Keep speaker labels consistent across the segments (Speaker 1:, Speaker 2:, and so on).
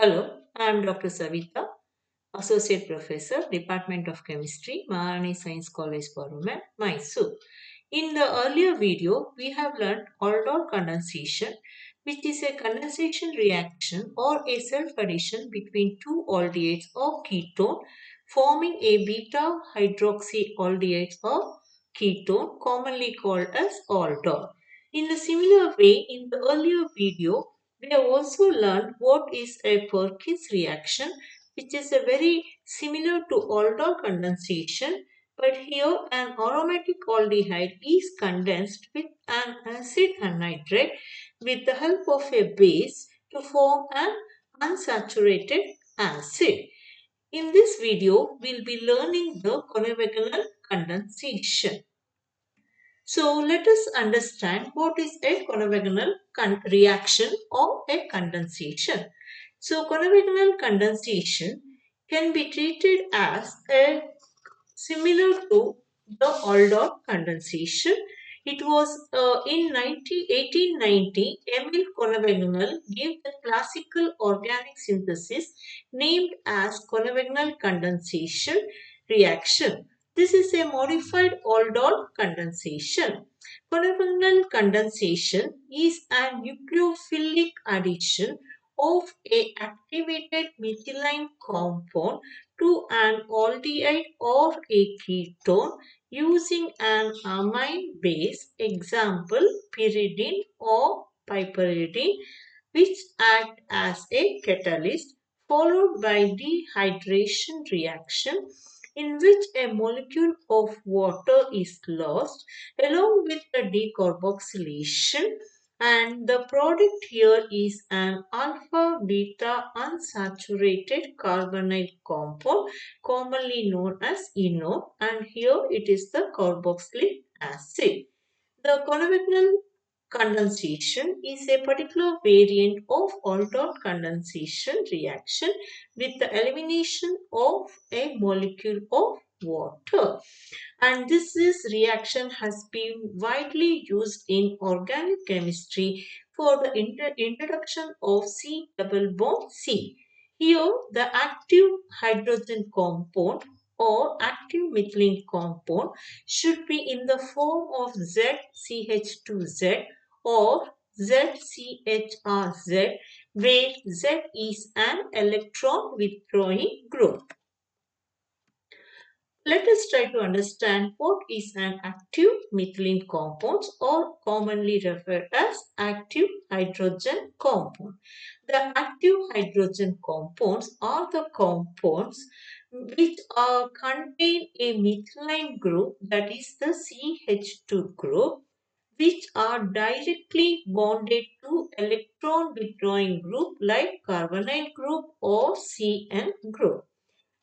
Speaker 1: Hello, I am Dr. Savitha, Associate Professor, Department of Chemistry, Maharani Science College, Parliament, Mysore. In the earlier video, we have learned aldol condensation, which is a condensation reaction or a self-addition between two aldehydes or ketone, forming a beta hydroxyaldehyde or ketone, commonly called as aldol. In a similar way, in the earlier video, we have also learned what is a Perkins reaction, which is a very similar to aldol condensation, but here an aromatic aldehyde is condensed with an acid anhydride with the help of a base to form an unsaturated acid. In this video, we'll be learning the Konevengal condensation. So let us understand what is a Konevengal reaction or a condensation. So Konevengal condensation can be treated as a similar to the aldol condensation. It was in 1890, Emil Konevengal gave the classical organic synthesis named as Konevengal condensation reaction. This is a modified aldol condensation. Konevengal condensation is a nucleophilic addition of a activated methylene compound to an aldehyde or a ketone using an amine base, example pyridine or piperidine, which act as a catalyst, followed by dehydration reaction in which a molecule of water is lost along with the decarboxylation, and the product here is an alpha beta unsaturated carbonyl compound commonly known as enone, and here it is the carboxylic acid. The Konevengal condensation is a particular variant of aldol condensation reaction with the elimination of a molecule of water. And reaction has been widely used in organic chemistry for the introduction of C double bond C. Here, the active hydrogen compound or active methylene compound should be in the form of ZCH2Z or ZCHRZ, where Z is an electron withdrawing group. Let us try to understand what is an active methylene compound or commonly referred as active hydrogen compound. The active hydrogen compounds are the compounds which contain a methylene group, that is the CH2 group, which are directly bonded to electron withdrawing group like carbonyl group or CN group.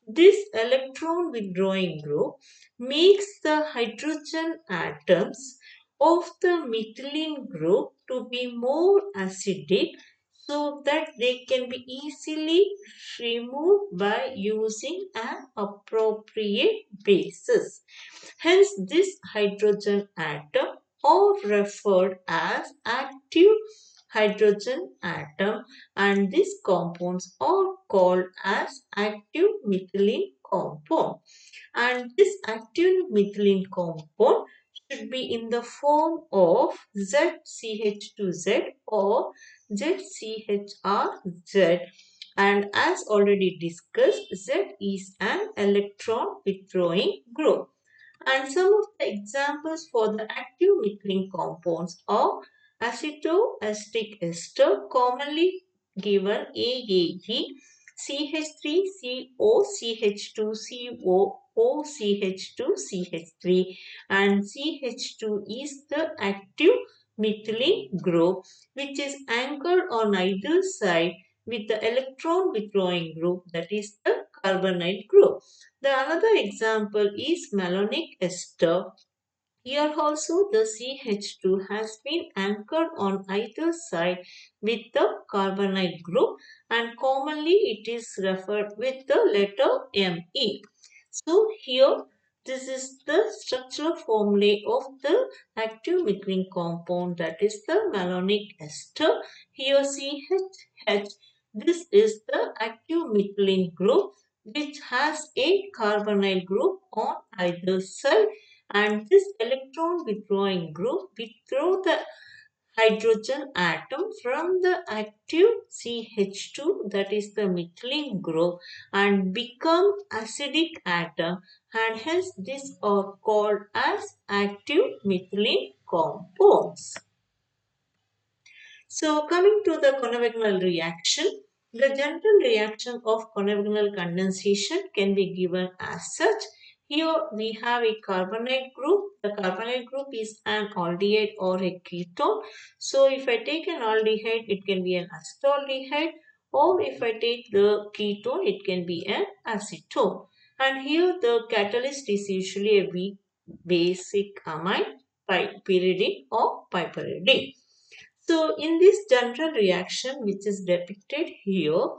Speaker 1: This electron withdrawing group makes the hydrogen atoms of the methylene group to be more acidic so that they can be easily removed by using an appropriate basis. Hence, this hydrogen atom are referred as active hydrogen atom, and these compounds are called as active methylene compound. And this active methylene compound should be in the form of ZCH2Z or ZCHRZ, and as already discussed, Z is an electron withdrawing group. And some of the examples for the active methylene compounds are acetoacetic ester, commonly given AAE, CH3CO, CH2CO, OCH2, CH3, and CH2 is the active methylene group which is anchored on either side with the electron withdrawing group, that is the carbonyl group. The another example is malonic ester. Here also the CH2 has been anchored on either side with the carbonyl group, and commonly it is referred with the letter Me. So here this is the structural formula of the active methylene compound, that is the malonic ester. Here CH This is the active methylene group which has a carbonyl group on either side, and this electron withdrawing group withdraw the hydrogen atom from the active CH2, that is the methylene group, and become acidic atom, and hence these are called as active methylene compounds. So coming to the Konevengal reaction, the general reaction of Konevengal condensation can be given as such. Here we have a carbonate group. The carbonate group is an aldehyde or a ketone. So if I take an aldehyde, it can be an acetaldehyde, or if I take the ketone, it can be an acetone. And here the catalyst is usually a weak basic amine, pyridine or piperidine. So in this general reaction which is depicted here,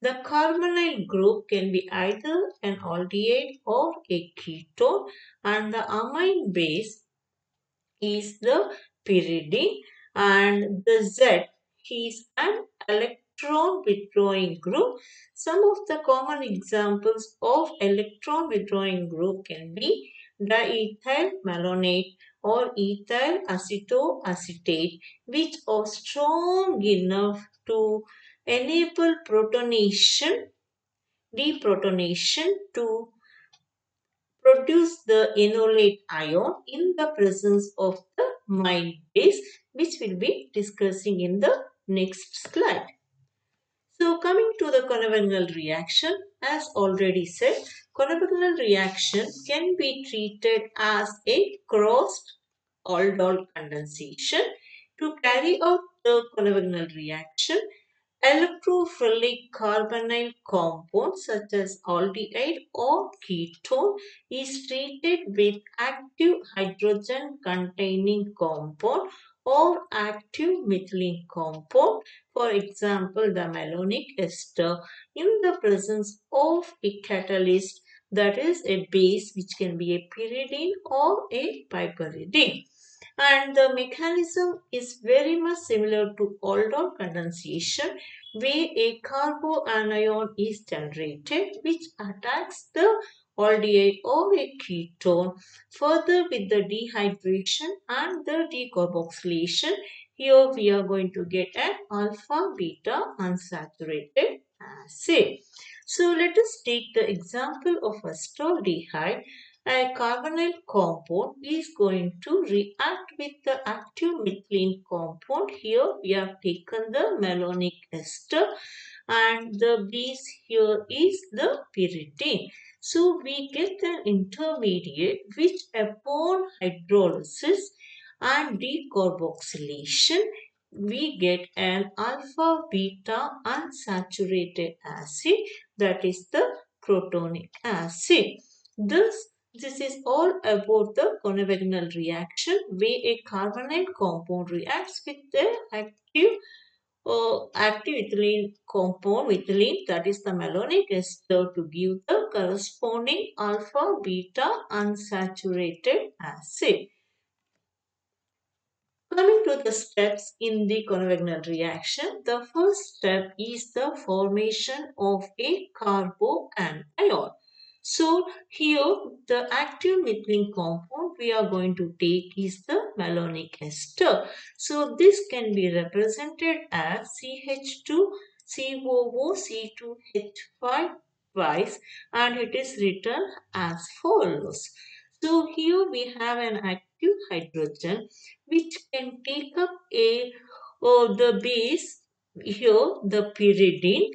Speaker 1: the carbonyl group can be either an aldehyde or a ketone, and the amine base is the pyridine, and the Z is an electron withdrawing group. Some of the common examples of electron withdrawing group can be diethyl malonate or ethyl acetoacetate, which are strong enough to enable protonation, deprotonation to produce the enolate ion in the presence of the mine base, which we'll be discussing in the next slide. So coming to the Konevengal reaction, as already said, Konevengal reaction can be treated as a crossed aldol condensation. To carry out the Konevengal reaction, electrophilic carbonyl compound such as aldehyde or ketone is treated with active hydrogen containing compound or active methylene compound. For example, the malonic ester in the presence of a catalyst, that is a base which can be a pyridine or a piperidine. And the mechanism is very much similar to aldol condensation, where a carboanion is generated which attacks the aldehyde or a ketone. Further, with the dehydration and the decarboxylation, here we are going to get an alpha beta unsaturated acid. So let us take the example of acetaldehyde. A carbonyl compound is going to react with the active methylene compound. Here we have taken the malonic ester, and the base here is the pyridine. So we get an intermediate which upon hydrolysis and decarboxylation we get an alpha beta unsaturated acid, that is the protonic acid. This is all about the Konevengal reaction, where a carbonyl compound reacts with the active ethylene compound, methylene, that is the malonic ester, to give the corresponding alpha beta unsaturated acid. Coming to the steps in the Konevengal reaction, the first step is the formation of a carboanion. So here the active methylene compound we are going to take is the malonic ester. So this can be represented as CH2COOC2H5 twice, and it is written as follows. So here we have an active hydrogen which can take up the base, here the pyridine.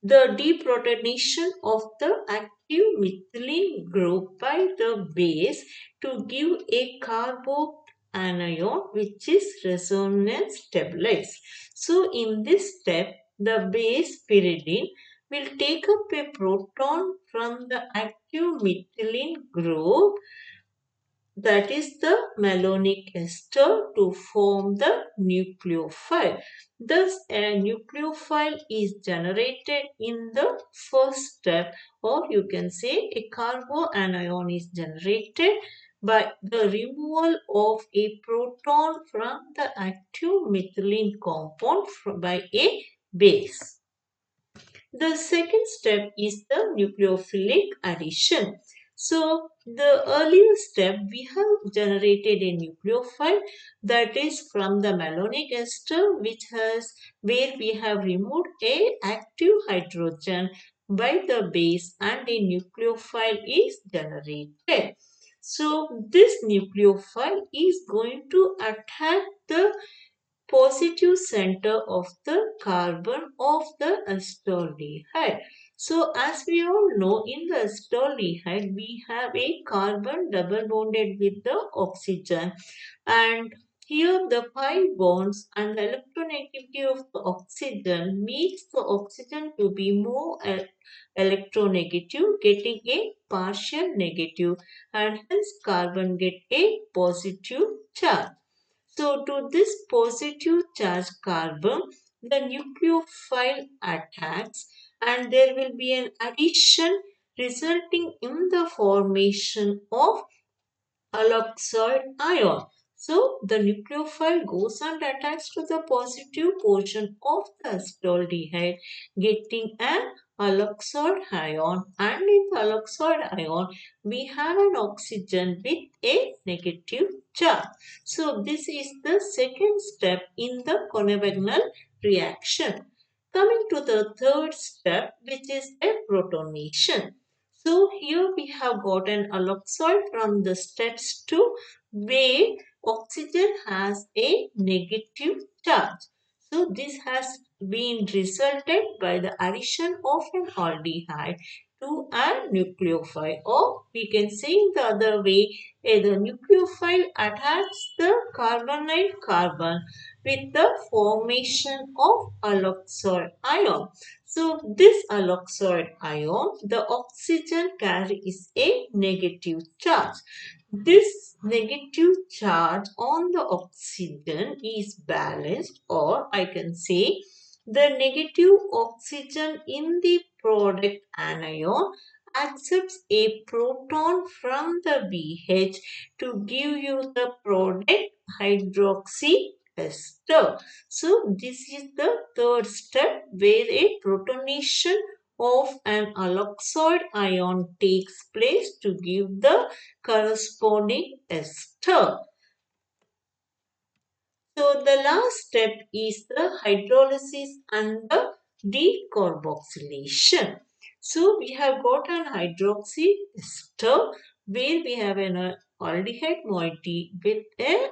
Speaker 1: The deprotonation of the active methylene group by the base to give a carboanion which is resonance stabilized. So in this step, the base pyridine will take up a proton from the active methylene group, that is the malonic ester, to form the nucleophile. Thus, a nucleophile is generated in the first step, or you can say a carboanion is generated by the removal of a proton from the active methylene compound by a base. The second step is the nucleophilic addition. So the earlier step we have generated a nucleophile that is from the malonic ester where we have removed a active hydrogen by the base and a nucleophile is generated. So this nucleophile is going to attack the positive center of the carbon of the acetaldehyde. So as we all know, in the acetaldehyde we have a carbon double bonded with the oxygen, and here the pi bonds and the electronegativity of the oxygen makes the oxygen to be more electronegative, getting a partial negative, and hence carbon get a positive charge. So to this positive charge carbon, the nucleophile attacks and there will be an addition resulting in the formation of alkoxide ion. So the nucleophile goes and attacks to the positive portion of the acetaldehyde, getting an alkoxide ion, and in the alkoxide ion we have an oxygen with a negative charge. So this is the second step in the Konevengal reaction. Coming to the third step, which is a protonation. So here we have got an alkoxide from the steps 2 where oxygen has a negative charge. So this has been resulted by the addition of an aldehyde to a nucleophile, or we can say in the other way, the nucleophile attacks the carbonyl carbon with the formation of alkoxide ion. So this alkoxide ion, the oxygen carries a negative charge. This negative charge on the oxygen is balanced, or I can say the negative oxygen in the product anion accepts a proton from the BH to give you the product hydroxy ester. So this is the third step where a protonation of an alkoxide ion takes place to give the corresponding ester. So the last step is the hydrolysis and the decarboxylation. So we have got an hydroxy ester where we have an aldehyde moiety with a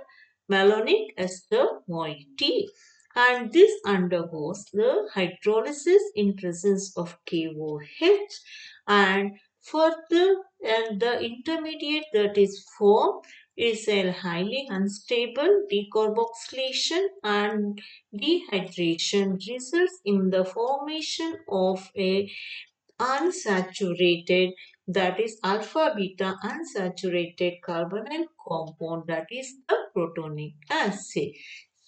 Speaker 1: malonic ester moiety, and this undergoes the hydrolysis in presence of KOH, and further and the intermediate that is formed is a highly unstable decarboxylation, and dehydration results in the formation of a unsaturated, that is alpha beta unsaturated carbonyl compound, that is the protonic acid.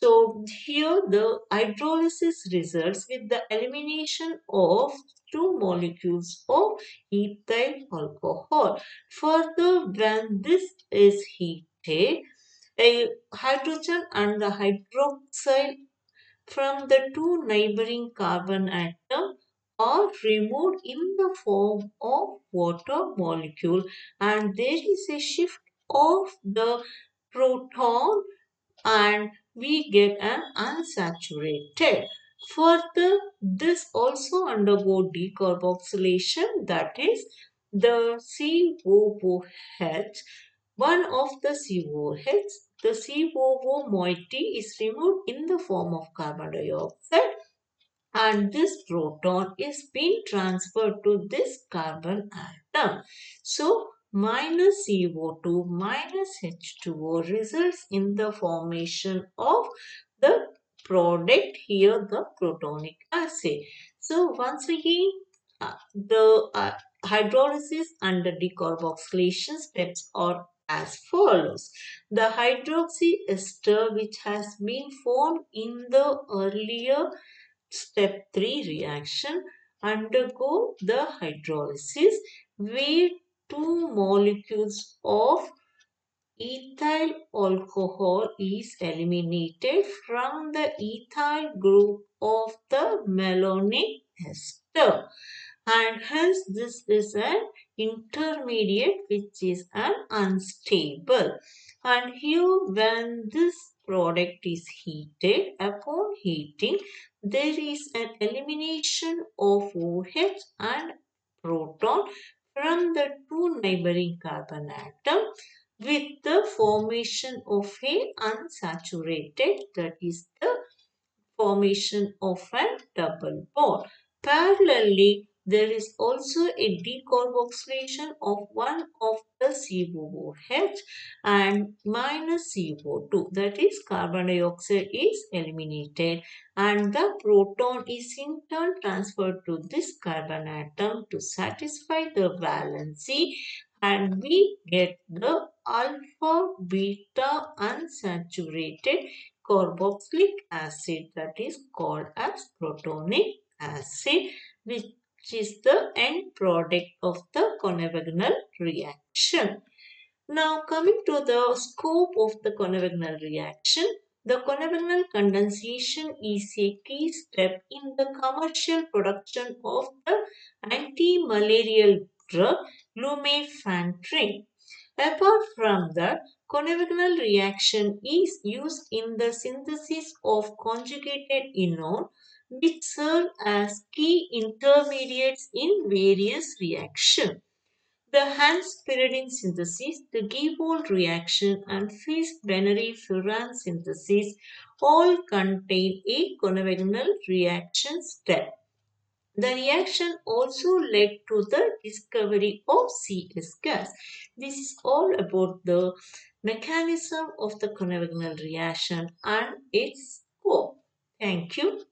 Speaker 1: So here the hydrolysis results with the elimination of two molecules of ethyl alcohol. Further, when this is heated, a hydrogen and the hydroxyl from the two neighboring carbon atoms are removed in the form of water molecule, and there is a shift of the proton and we get an unsaturated. Further, this also undergo decarboxylation, that is the COOH. One of the COOH, the COO moiety is removed in the form of carbon dioxide, and this proton is being transferred to this carbon atom. So minus CO2 minus H2O results in the formation of the product, here the protonic acid. So once again the hydrolysis and the decarboxylation steps are as follows. The hydroxy ester which has been formed in the earlier step 3 reaction undergo the hydrolysis where two molecules of ethyl alcohol is eliminated from the ethyl group of the malonic ester, and hence this is an intermediate which is an unstable. And here when this product is heated, upon heating there is an elimination of OH and proton from the two neighboring carbon atom with the formation of a unsaturated, that is the formation of a double bond. Parallelly, there is also a decarboxylation of one of the COOH and minus CO2, that is carbon dioxide is eliminated, and the proton is in turn transferred to this carbon atom to satisfy the valency, and we get the alpha beta unsaturated carboxylic acid, that is called as protonic acid, which is the end product of the Konevengal reaction. Now coming to the scope of the Konevengal reaction, the Konevengal condensation is a key step in the commercial production of the anti-malarial drug lumefantrine. Apart from that, Konevengal reaction is used in the synthesis of conjugated enol, which serve as key intermediates in various reactions. The Hans-Pyridine synthesis, the Giebold reaction, and Fish-Benary-Furan synthesis all contain a Konevengal reaction step. The reaction also led to the discovery of CS gas. This is all about the mechanism of the Konevengal reaction and its scope. Thank you.